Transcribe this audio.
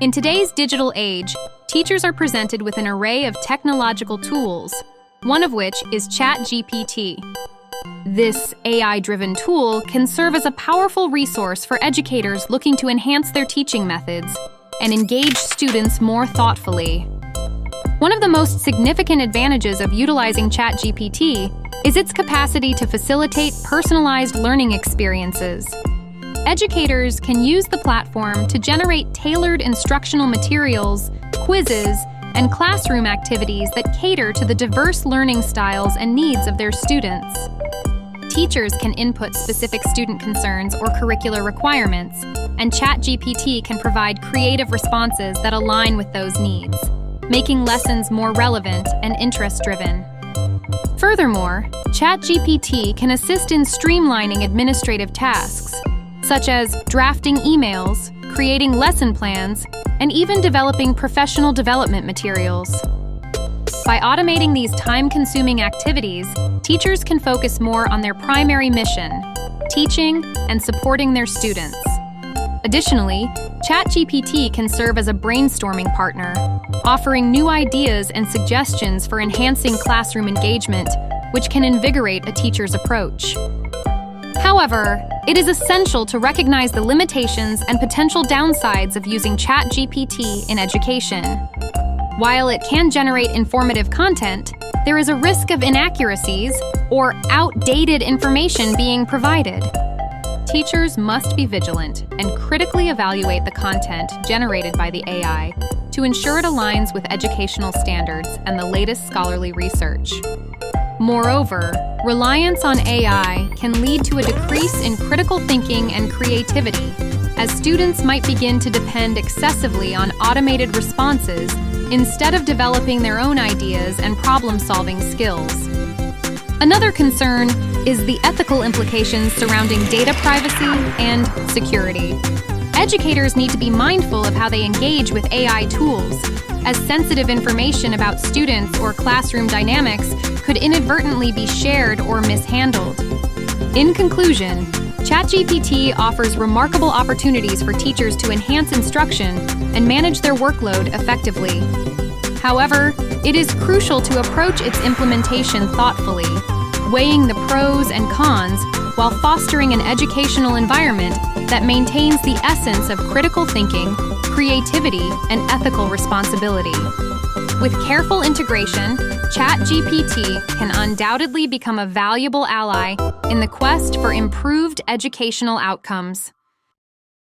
In today's digital age, teachers are presented with an array of technological tools, one of which is ChatGPT. This AI-driven tool can serve as a powerful resource for educators looking to enhance their teaching methods and engage students more thoughtfully. One of the most significant advantages of utilizing ChatGPT is its capacity to facilitate personalized learning experiences. Educators can use the platform to generate tailored instructional materials, quizzes, and classroom activities that cater to the diverse learning styles and needs of their students. Teachers can input specific student concerns or curricular requirements, and ChatGPT can provide creative responses that align with those needs, making lessons more relevant and interest-driven. Furthermore, ChatGPT can assist in streamlining administrative tasks, such as drafting emails, creating lesson plans, and even developing professional development materials. By automating these time-consuming activities, teachers can focus more on their primary mission, teaching and supporting their students. Additionally, ChatGPT can serve as a brainstorming partner, offering new ideas and suggestions for enhancing classroom engagement, which can invigorate a teacher's approach. However, it is essential to recognize the limitations and potential downsides of using ChatGPT in education. While it can generate informative content, there is a risk of inaccuracies or outdated information being provided. Teachers must be vigilant and critically evaluate the content generated by the AI to ensure it aligns with educational standards and the latest scholarly research. Moreover, reliance on AI can lead to a decrease in critical thinking and creativity, as students might begin to depend excessively on automated responses instead of developing their own ideas and problem-solving skills. Another concern is the ethical implications surrounding data privacy and security. Educators need to be mindful of how they engage with AI tools, as sensitive information about students or classroom dynamics could inadvertently be shared or mishandled. In conclusion, ChatGPT offers remarkable opportunities for teachers to enhance instruction and manage their workload effectively. However, it is crucial to approach its implementation thoughtfully, weighing the pros and cons while fostering an educational environment that maintains the essence of critical thinking, creativity, and ethical responsibility. With careful integration, ChatGPT can undoubtedly become a valuable ally in the quest for improved educational outcomes.